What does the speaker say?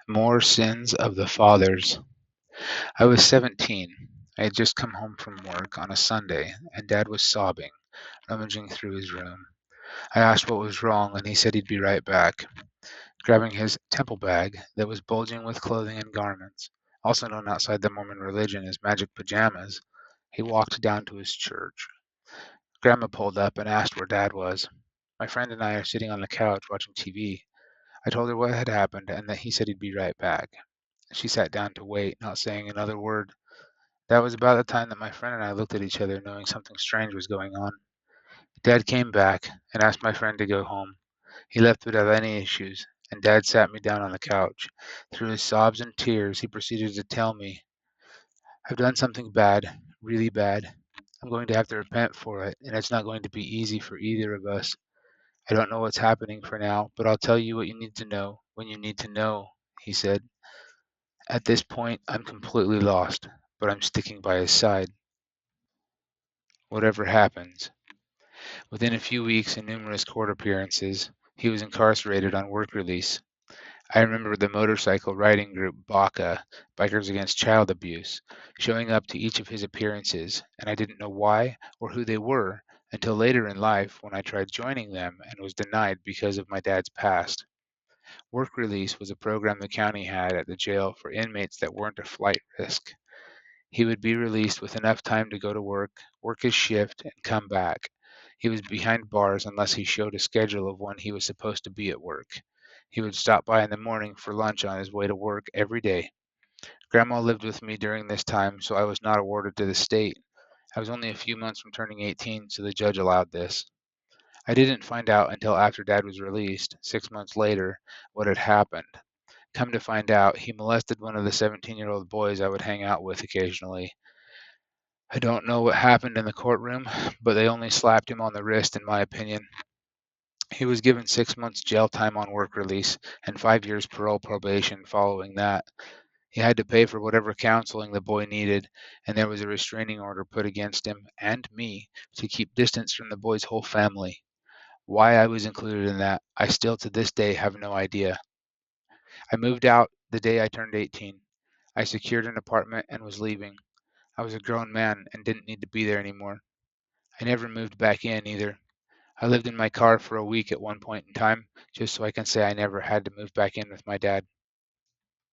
More sins of the fathers. I was 17. I had just come home from work on a Sunday, and Dad was sobbing, rummaging through his room. I asked what was wrong, and he said he'd be right back. Grabbing his temple bag that was bulging with clothing and garments, also known outside the Mormon religion as magic pajamas, he walked down to his church. Grandma pulled up and asked where Dad was. My friend and I are sitting on the couch watching TV. I told her what had happened and that he said he'd be right back. She sat down to wait, not saying another word. That was about the time that my friend and I looked at each other, knowing something strange was going on. Dad came back and asked my friend to go home. He left without any issues, and Dad sat me down on the couch. Through his sobs and tears, he proceeded to tell me, I've done something bad, really bad. I'm going to have to repent for it, and it's not going to be easy for either of us. I don't know what's happening for now, but I'll tell you what you need to know when you need to know, he said. At this point, I'm completely lost, but I'm sticking by his side. Whatever happens. Within a few weeks and numerous court appearances, he was incarcerated on work release. I remember the motorcycle riding group BACA, Bikers Against Child Abuse, showing up to each of his appearances, and I didn't know why or who they were until later in life when I tried joining them and was denied because of my dad's past. Work release was a program the county had at the jail for inmates that weren't a flight risk. He would be released with enough time to go to work his shift, and come back. He was behind bars unless he showed a schedule of when he was supposed to be at work. He would stop by in the morning for lunch on his way to work every day. Grandma lived with me during this time, so I was not awarded to the state. I was only a few months from turning 18, so the judge allowed this. I didn't find out until after Dad was released, 6 months later, what had happened. Come to find out, he molested one of the 17-year-old boys I would hang out with occasionally. I don't know what happened in the courtroom, but they only slapped him on the wrist, in my opinion. He was given 6 months jail time on work release and 5 years parole probation following that. He had to pay for whatever counseling the boy needed, and there was a restraining order put against him and me to keep distance from the boy's whole family. Why I was included in that, I still to this day have no idea. I moved out the day I turned 18. I secured an apartment and was leaving. I was a grown man and didn't need to be there anymore. I never moved back in either. I lived in my car for a week at one point in time, just so I can say I never had to move back in with my dad.